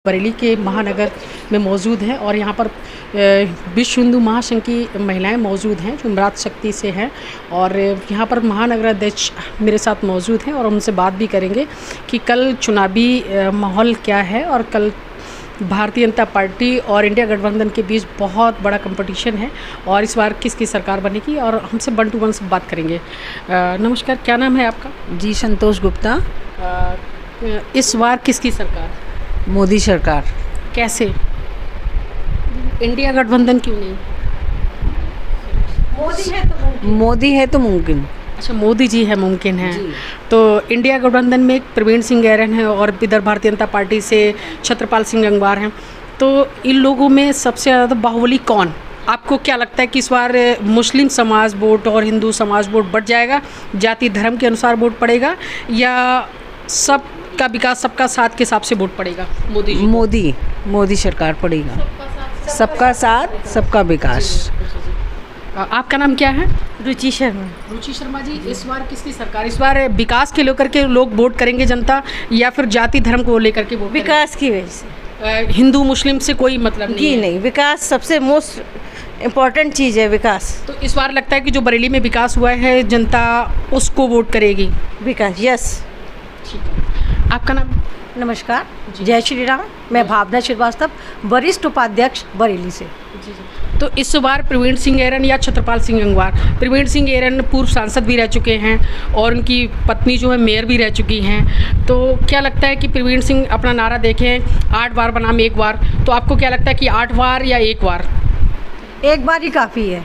बरेली के महानगर में मौजूद है और यहाँ पर विश्व हिंदू महासंघ की महिलाएं मौजूद हैं जो इमरात शक्ति से हैं और यहाँ पर महानगर अध्यक्ष मेरे साथ मौजूद हैं और उनसे बात भी करेंगे कि कल चुनावी माहौल क्या है और कल भारतीय जनता पार्टी और इंडिया गठबंधन के बीच बहुत बड़ा कंपटीशन है और इस बार किसकी सरकार बनेगी और हमसे 1 to 1 से बात करेंगे। नमस्कार, क्या नाम है आपका? जी, संतोष गुप्ता। इस बार किसकी सरकार? मोदी सरकार। कैसे? इंडिया गठबंधन क्यों नहीं? मोदी है तो मुमकिन। अच्छा, मोदी जी है मुमकिन है। तो इंडिया गठबंधन में प्रवीण सिंह ऐरन है और इधर भारतीय जनता पार्टी से छत्रपाल सिंह गंगवार हैं। तो इन लोगों में सबसे ज़्यादा बाहुबली कौन? आपको क्या लगता है कि इस बार मुस्लिम समाज वोट और हिंदू समाज वोट बढ़ जाएगा, जाति धर्म के अनुसार वोट पड़ेगा या सबका विकास सबका साथ के हिसाब से वोट पड़ेगा? मोदी सरकार पड़ेगा। सबका साथ सबका विकास। आपका नाम क्या है? रुचि शर्मा। रुचि शर्मा जी, इस बार किसकी सरकार? इस बार विकास के लेकर के लोग वोट करेंगे जनता या फिर जाति धर्म को लेकर के वोट? विकास की वजह से। हिंदू मुस्लिम से कोई मतलब नहीं है? नहीं, विकास सबसे मोस्ट इम्पॉर्टेंट चीज़ है, विकास। तो इस बार लगता है कि जो बरेली में विकास हुआ है जनता उसको वोट करेगी? विकास, यस। ठीक है, आपका नाम? नमस्कार, जय श्री राम। मैं भावना श्रीवास्तव, वरिष्ठ उपाध्यक्ष बरेली से। तो इस बार प्रवीण सिंह ऐरन या छत्रपाल सिंह गंगवार? प्रवीण सिंह ऐरन पूर्व सांसद भी रह चुके हैं और उनकी पत्नी जो है मेयर भी रह चुकी हैं। तो क्या लगता है कि प्रवीण सिंह अपना नारा देखें 8 बार बनाम 1 बार, तो आपको क्या लगता है कि 8 बार या 1 बार? 1 बार ही काफ़ी है।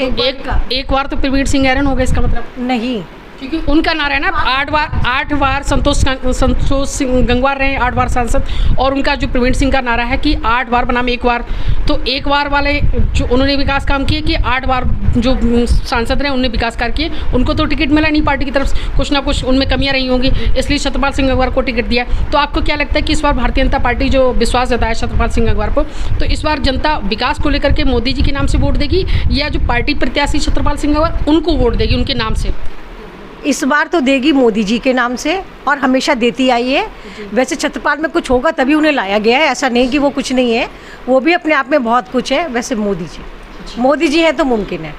एक बार तो प्रवीण सिंह ऐरन होगा इसका मतलब? नहीं, क्योंकि उनका नारा है ना 8 बार संतोष सिंह गंगवार रहे 8 बार सांसद और उनका जो प्रवीण सिंह का नारा है कि 8 बार बनाम 1 बार। तो 1 बार वाले जो उन्होंने विकास काम किए कि 8 बार जो सांसद रहे उन्होंने विकास कार्य किए, उनको तो टिकट मिला नहीं पार्टी की तरफ से, कुछ ना कुछ उनमें कमियां रही होंगी, इसलिए छत्रपाल सिंह गंगवार को टिकट दिया। तो आपको क्या लगता है कि इस बार भारतीय जनता पार्टी जो विश्वास जताया छत्रपाल सिंह गंगवार को, तो इस बार जनता विकास को लेकर के मोदी जी के नाम से वोट देगी या जो पार्टी प्रत्याशी छत्रपाल सिंह गंगवार उनको वोट देगी उनके नाम से? इस बार तो देगी मोदी जी के नाम से और हमेशा देती आई है। वैसे छत्रपाल में कुछ होगा तभी उन्हें लाया गया है, ऐसा नहीं कि वो कुछ नहीं है, वो भी अपने आप में बहुत कुछ है। वैसे मोदी जी है तो मुमकिन है।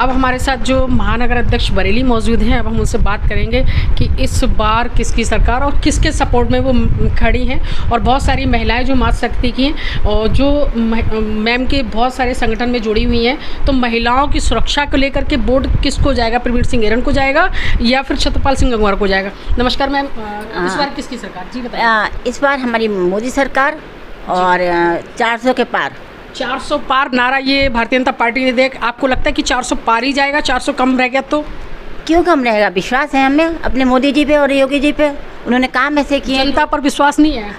अब हमारे साथ जो महानगर अध्यक्ष बरेली मौजूद हैं, अब हम उनसे बात करेंगे कि इस बार किसकी सरकार और किसके सपोर्ट में वो खड़ी हैं। और बहुत सारी महिलाएं जो मातृ शक्ति की हैं और जो मैम के बहुत सारे संगठन में जुड़ी हुई हैं, तो महिलाओं की सुरक्षा को लेकर के वोट किसको जाएगा? प्रवीण सिंह ऐरन को जाएगा या फिर छत्रपाल सिंह गंगवार को जाएगा? नमस्कार मैम, इस बार किसकी सरकार? जी बताइए। इस बार हमारी मोदी सरकार और 400 के पार। 400 पार नारा ये भारतीय जनता पार्टी ने देख, आपको लगता है कि 400 पार ही जाएगा? 400 कम रह गया तो? क्यों कम रहेगा? विश्वास है हमें अपने मोदी जी पे और योगी जी पे, उन्होंने काम ऐसे किए। जनता पर विश्वास नहीं है?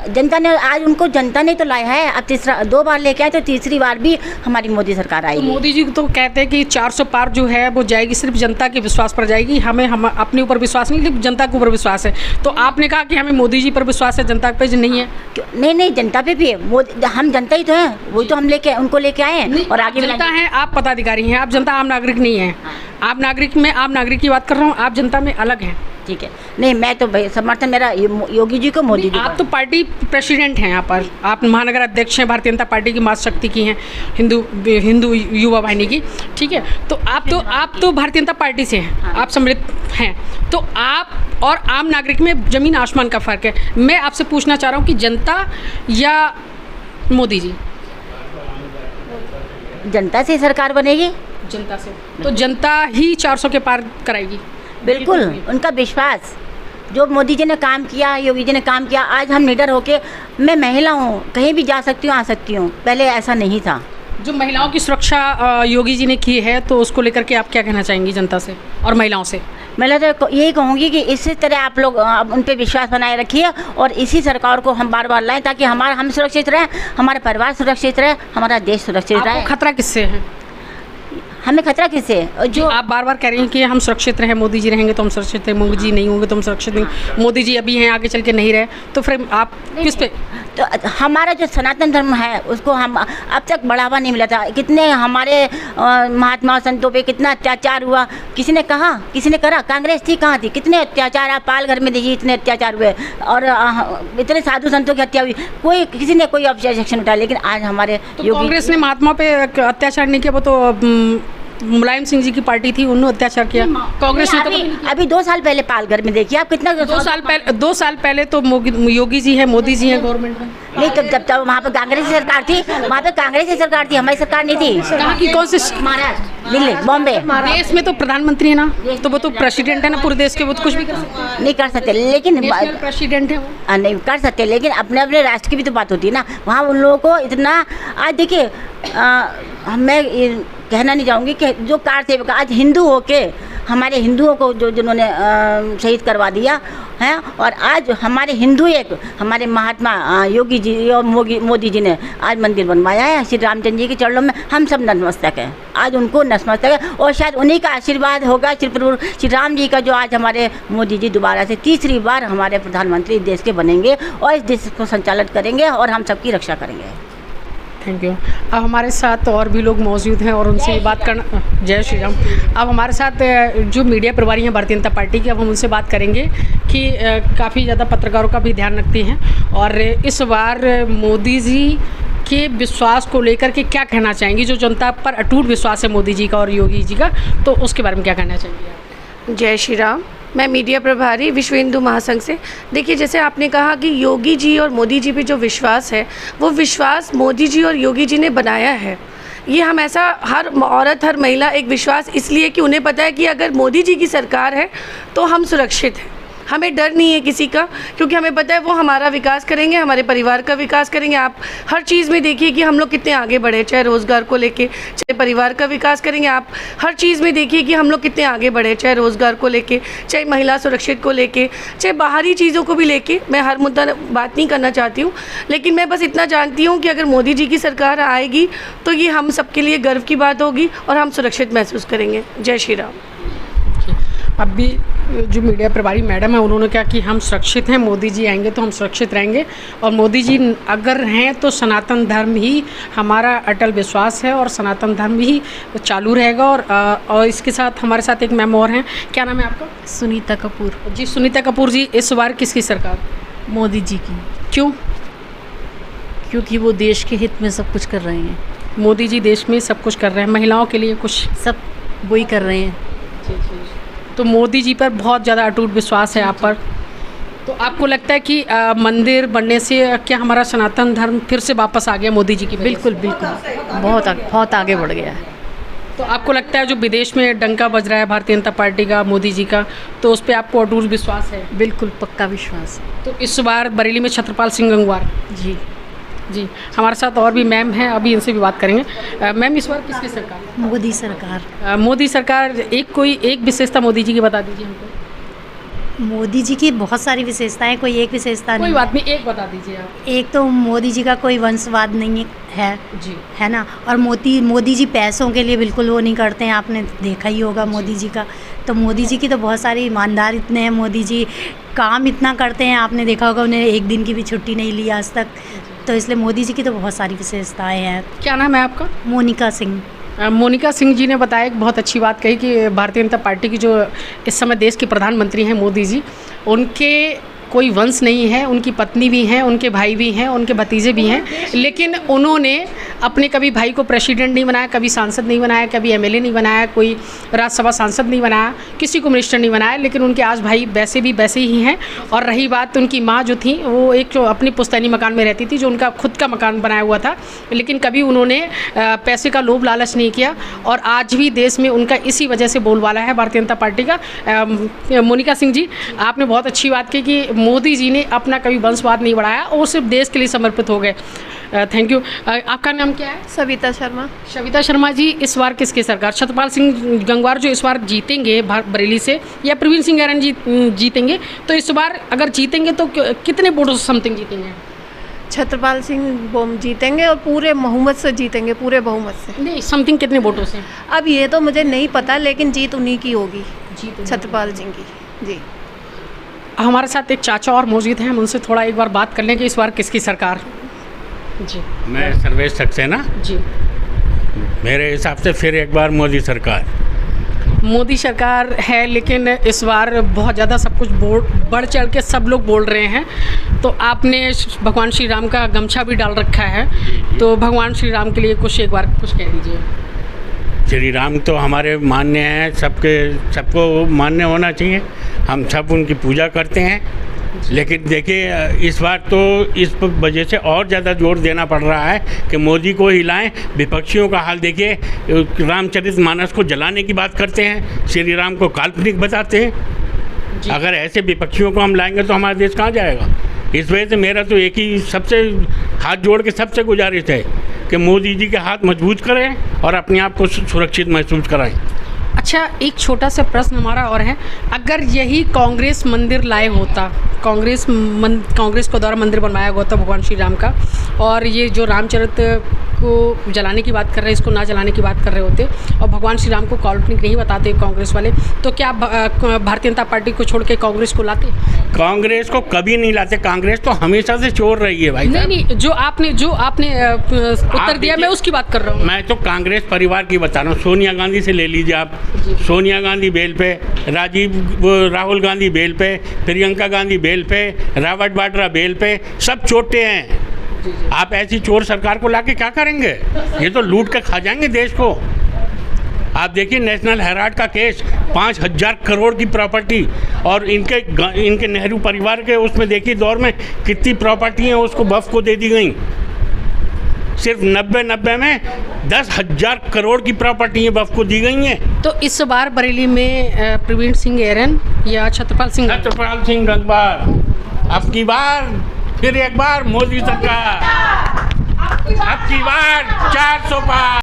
जनता ने आज उनको जनता ने तो लाया है, अब 2 बार लेके आए तो तीसरी बार भी हमारी मोदी सरकार आएगी। तो मोदी जी तो कहते हैं कि 400 पार जो है वो जाएगी, सिर्फ जनता के विश्वास पर जाएगी, हम अपने ऊपर विश्वास नहीं, सिर्फ जनता के ऊपर विश्वास है। तो आपने कहा कि हमें मोदी जी पर विश्वास है, जनता पे नहीं है? नहीं, जनता पे भी है। हम जनता ही तो हैं, वही तो हम उनको लेके आए हैं और आगे जनता है। आप पदाधिकारी हैं, आप जनता, आम नागरिक नहीं है। आप नागरिक में आम नागरिक की बात कर रहा हूँ, आप जनता में अलग हैं। ठीक है, नहीं मैं तो भाई समर्थन मेरा योगी जी को, मोदी जी। आप तो पार्टी प्रेसिडेंट हैं यहाँ पर, आप महानगर अध्यक्ष हैं, भारतीय जनता पार्टी की मातृ शक्ति की हैं, हिंदू युवा वाहिनी की। ठीक है, तो आप तो भारतीय जनता पार्टी से हैं, आप सम्मिलित हैं। तो आप और आम नागरिक में जमीन आसमान का फ़र्क है। मैं आपसे पूछना चाह रहा हूँ कि जनता या मोदी जी? जनता से सरकार बनेगी। जनता से? तो जनता ही 400 के पार कराएगी? बिल्कुल, उनका विश्वास जो मोदी जी ने काम किया, योगी जी ने काम किया, आज हम निडर होके, मैं महिला हूँ, कहीं भी जा सकती हूँ, आ सकती हूँ, पहले ऐसा नहीं था। जो महिलाओं की सुरक्षा योगी जी ने की है, तो उसको लेकर के आप क्या कहना चाहेंगी जनता से और महिलाओं से? मैं तो यही कहूँगी कि इसी तरह आप लोग उन पर विश्वास बनाए रखिए और इसी सरकार को हम बार बार लाएं ताकि हम सुरक्षित रहें, हमारे परिवार सुरक्षित रहे, हमारा देश सुरक्षित रहे। खतरा किससे है? हमें खतरा किससे? और जो आप बार बार कह रही हैं कि हम सुरक्षित रहें, मोदी जी रहेंगे तो हम सुरक्षित हैं, मोदी जी नहीं होंगे तो हम सुरक्षित नहीं, मोदी जी अभी हैं आगे चल के नहीं रहे, तो फिर आप किस पे? तो हमारा जो सनातन धर्म है उसको हम अब तक बढ़ावा नहीं मिला था। कितने हमारे महात्मा संतों पे कितना अत्याचार हुआ, किसी ने कहा, किसी ने करा? कांग्रेस थी, कहाँ थी? कितने अत्याचार, आप पालघर में देखिए इतने अत्याचार हुए और इतने साधु संतों की हत्या हुई, कोई किसी ने कोई ऑब्जेक्शन उठाया। लेकिन आज हमारे तो कांग्रेस ने महात्मा पे अत्याचार नहीं किया, वो तो मुलायम सिंह जी की पार्टी थी, उन्होंने अत्याचार किया। कांग्रेस ने तो अभी 2 साल पहले पालघर में देखिए आप कितना 2 साल पहले तो योगी जी है, मोदी जी है गवर्नमेंट में। नहीं, तब वहाँ पर कांग्रेस की सरकार थी, वहाँ पे कांग्रेस की सरकार थी, हमारी सरकार नहीं थी। कहाँ की? कौन से? महाराष्ट्र, दिल्ली, बॉम्बे। देश में तो प्रधानमंत्री है ना, तो वो तो प्रेसिडेंट है ना पूरे देश के, वो तो कुछ भी कर सकते हैं। नहीं कर सकते, लेकिन प्रेसिडेंट है वो। नहीं कर सकते, लेकिन अपने अपने राष्ट्र की भी तो बात होती है ना। वहाँ उन लोगों को इतना, आज देखिए मैं कहना नहीं चाहूँगी कि जो कार सेवक आज हिंदू होके हमारे हिंदुओं को जिन्होंने शहीद करवा दिया है, और आज हमारे हिंदू एक हमारे महात्मा योगी जी और मोदी जी ने आज मंदिर बनवाया है श्री रामचंद्र जी के चरणों में। हम सब नतमस्तक हैं, आज उनको नतमस्तक है, और शायद उन्हीं का आशीर्वाद होगा श्री राम जी का, जो आज हमारे मोदी जी दोबारा से तीसरी बार हमारे प्रधानमंत्री देश के बनेंगे और इस देश को संचालित करेंगे और हम सबकी रक्षा करेंगे। Thank you. अब हमारे साथ और भी लोग मौजूद हैं और उनसे बात करना। जय श्री राम। अब हमारे साथ जो मीडिया प्रभारी हैं भारतीय जनता पार्टी के, अब हम उनसे बात करेंगे कि काफ़ी ज़्यादा पत्रकारों का भी ध्यान रखती हैं, और इस बार मोदी जी के विश्वास को लेकर के क्या कहना चाहेंगी? जो जनता पर अटूट विश्वास है मोदी जी का और योगी जी का, तो उसके बारे में क्या कहना चाहेंगे आप? जय श्री राम। मैं मीडिया प्रभारी विश्व हिंदू महासंघ से। देखिए, जैसे आपने कहा कि योगी जी और मोदी जी पे जो विश्वास है, वो विश्वास मोदी जी और योगी जी ने बनाया है। ये हम ऐसा, हर औरत हर महिला एक विश्वास इसलिए कि उन्हें पता है कि अगर मोदी जी की सरकार है तो हम सुरक्षित हैं, हमें डर नहीं है किसी का, क्योंकि हमें पता है वो हमारा विकास करेंगे, हमारे परिवार का विकास करेंगे। आप हर चीज़ में देखिए कि हम लोग कितने आगे बढ़े, चाहे रोज़गार को लेके, चाहे परिवार का विकास करेंगे। आप हर चीज़ में देखिए कि हम लोग कितने आगे बढ़े, चाहे रोज़गार को लेके, चाहे महिला सुरक्षित को लेके, चाहे बाहरी चीज़ों को भी लेके। मैं हर मुद्दा बात नहीं करना चाहती हूँ, लेकिन मैं बस इतना जानती हूँ कि अगर मोदी जी की सरकार आएगी तो ये हम सबके लिए गर्व की बात होगी और हम सुरक्षित महसूस करेंगे। जय श्री राम। अब भी जो मीडिया प्रभारी मैडम है, उन्होंने कहा कि हम सुरक्षित हैं, मोदी जी आएंगे तो हम सुरक्षित रहेंगे, और मोदी जी अगर हैं तो सनातन धर्म ही हमारा अटल विश्वास है और सनातन धर्म ही चालू रहेगा। और इसके साथ हमारे साथ एक मैम और हैं। क्या नाम है आपका? सुनीता कपूर। जी सुनीता कपूर जी, इस बार किसकी सरकार? मोदी जी की। क्यों? क्योंकि वो देश के हित में सब कुछ कर रहे हैं। मोदी जी देश में सब कुछ कर रहे हैं, महिलाओं के लिए कुछ सब वही कर रहे हैं। तो मोदी जी पर बहुत ज़्यादा अटूट विश्वास है आप पर। तो आपको लगता है कि मंदिर बनने से क्या हमारा सनातन धर्म फिर से वापस आ गया मोदी जी की? बिल्कुल बिल्कुल, बहुत आगे बढ़ गया है। तो आपको लगता है जो विदेश में डंका बज रहा है भारतीय जनता पार्टी का, मोदी जी का, तो उस पर आपको अटूट विश्वास है? बिल्कुल पक्का विश्वास है। तो इस बार बरेली में छत्रपाल सिंह गंगवार। जी जी, हमारे साथ और भी मैम हैं, अभी इनसे भी बात करेंगे। मैम, इस बार किसकी सरकार? मोदी सरकार। मोदी सरकार। कोई एक विशेषता मोदी जी की बता दीजिए हमको। मोदी जी की बहुत सारी विशेषताएं, कोई एक विशेषता नहीं। कोई बात नहीं, एक बता दीजिए आप। एक तो मोदी जी का कोई वंशवाद नहीं है जी, है ना। और मोदी जी पैसों के लिए बिल्कुल वो नहीं करते हैं, आपने देखा ही होगा मोदी जी का। तो मोदी जी की तो बहुत सारी, ईमानदार इतने हैं मोदी जी, काम इतना करते हैं, आपने देखा होगा उन्हें एक दिन की भी छुट्टी नहीं ली आज तक। तो इसलिए मोदी जी की तो बहुत सारी विशेषताएं हैं। क्या नाम है आपका? मोनिका सिंह। मोनिका सिंह जी ने बताया, एक बहुत अच्छी बात कही कि भारतीय जनता पार्टी की जो इस समय देश के प्रधानमंत्री हैं मोदी जी, उनके कोई वंश नहीं है, उनकी पत्नी भी हैं, उनके भाई भी हैं, उनके भतीजे भी हैं, लेकिन उन्होंने अपने कभी भाई को प्रेसिडेंट नहीं बनाया, कभी सांसद नहीं बनाया, कभी एमएलए नहीं बनाया, कोई राज्यसभा सांसद नहीं बनाया, किसी को मिनिस्टर नहीं बनाया, लेकिन उनके आज भाई वैसे ही हैं। और रही बात उनकी माँ जो थी, वो एक जो अपनी पुश्तैनी मकान में रहती थी, जो उनका खुद का मकान बनाया हुआ था, लेकिन कभी उन्होंने पैसे का लोभ लालच नहीं किया, और आज भी देश में उनका इसी वजह से बोलबाला है भारतीय जनता पार्टी का। मोनिका सिंह जी, आपने बहुत अच्छी बात की कि मोदी जी ने अपना कभी वंशवाद नहीं बढ़ाया और सिर्फ देश के लिए समर्पित हो गए। Thank you. आपका नाम क्या है? सविता शर्मा। सविता शर्मा जी, इस बार किसकी सरकार? छत्रपाल सिंह गंगवार जो इस बार जीतेंगे बरेली से, या प्रवीण सिंह गारन जी जीतेंगे? तो इस बार अगर जीतेंगे तो कितने वोटों से समथिंग जीतेंगे? छत्रपाल सिंह बोम जीतेंगे और पूरे बहुमत से जीतेंगे, पूरे बहुमत से। नहीं, समथिंग कितने वोटों से? अब ये तो मुझे नहीं पता, लेकिन जीत उन्हीं की होगी, छत्रपाल सिंह की। जी, हमारे साथ एक चाचा और मौजूद हैं, हम उनसे थोड़ा एक बार बात कर लें कि इस बार किसकी सरकार। जी, मैं सर्वेश सक्सेना, जी, मेरे हिसाब से फिर एक बार मोदी सरकार। मोदी सरकार है, लेकिन इस बार बहुत ज़्यादा सब कुछ बढ़ चढ़ के सब लोग बोल रहे हैं। तो आपने भगवान श्री राम का गमछा भी डाल रखा है, तो भगवान श्री राम के लिए कुछ एक बार कुछ कह दीजिए। श्री राम तो हमारे मान्य हैं, सबको मान्य होना चाहिए, हम सब उनकी पूजा करते हैं। लेकिन देखिए इस बार तो इस वजह से और ज़्यादा जोर देना पड़ रहा है कि मोदी को हिलाएं। विपक्षियों का हाल देखिए, रामचरितमानस को जलाने की बात करते हैं, श्री राम को काल्पनिक बताते हैं। अगर ऐसे विपक्षियों को हम लाएंगे तो हमारा देश कहाँ जाएगा। इस वजह से मेरा तो एक ही सबसे हाथ जोड़ के सबसे गुजारिश है कि मोदी जी के हाथ मजबूत करें और अपने आप को सुरक्षित महसूस कराएं। अच्छा, एक छोटा सा प्रश्न हमारा और है, अगर यही कांग्रेस मंदिर लाए होता, कांग्रेस के द्वारा मंदिर बनवाया गया था भगवान श्री राम का, और ये जो रामचरित को जलाने की बात कर रहे हैं, इसको ना जलाने की बात कर रहे होते और भगवान श्री राम को काल्पनिक नहीं बताते कांग्रेस वाले, तो क्या भारतीय जनता पार्टी को छोड़ के कांग्रेस को लाते? कांग्रेस को कभी नहीं लाते, कांग्रेस तो हमेशा से चोर रही है भाई। नहीं, जो आपने उत्तर दिया, मैं उसकी बात कर रहा हूँ। मैं तो कांग्रेस परिवार की बता रहा हूँ। सोनिया गांधी से ले लीजिए आप, सोनिया गांधी बेल पे, राहुल गांधी बेल पे, प्रियंका गांधी बेल पे, रॉबर्ट वाड्रा बेल पे, सब चोटे हैं। आप ऐसी चोर सरकार को लाके क्या करेंगे? ये तो लूट के खा जाएंगे देश को। आप देखिए नेशनल हेराल्ड का केस, 5,000 करोड़ की प्रॉपर्टी, और इनके नेहरू परिवार के उसमें देखिए दौर में कितनी प्रॉपर्टी हैं उसको वक्फ को दे दी गई। सिर्फ 90 में 10,000 करोड़ की प्रॉपर्टी वक्फ को दी गई हैं। तो इस बार बरेली में प्रवीण सिंह एरन या छत्रपाल सिंह गंगवार, अब की बार फिर एक बार मोदी सरकार, अब की बार 400 पार।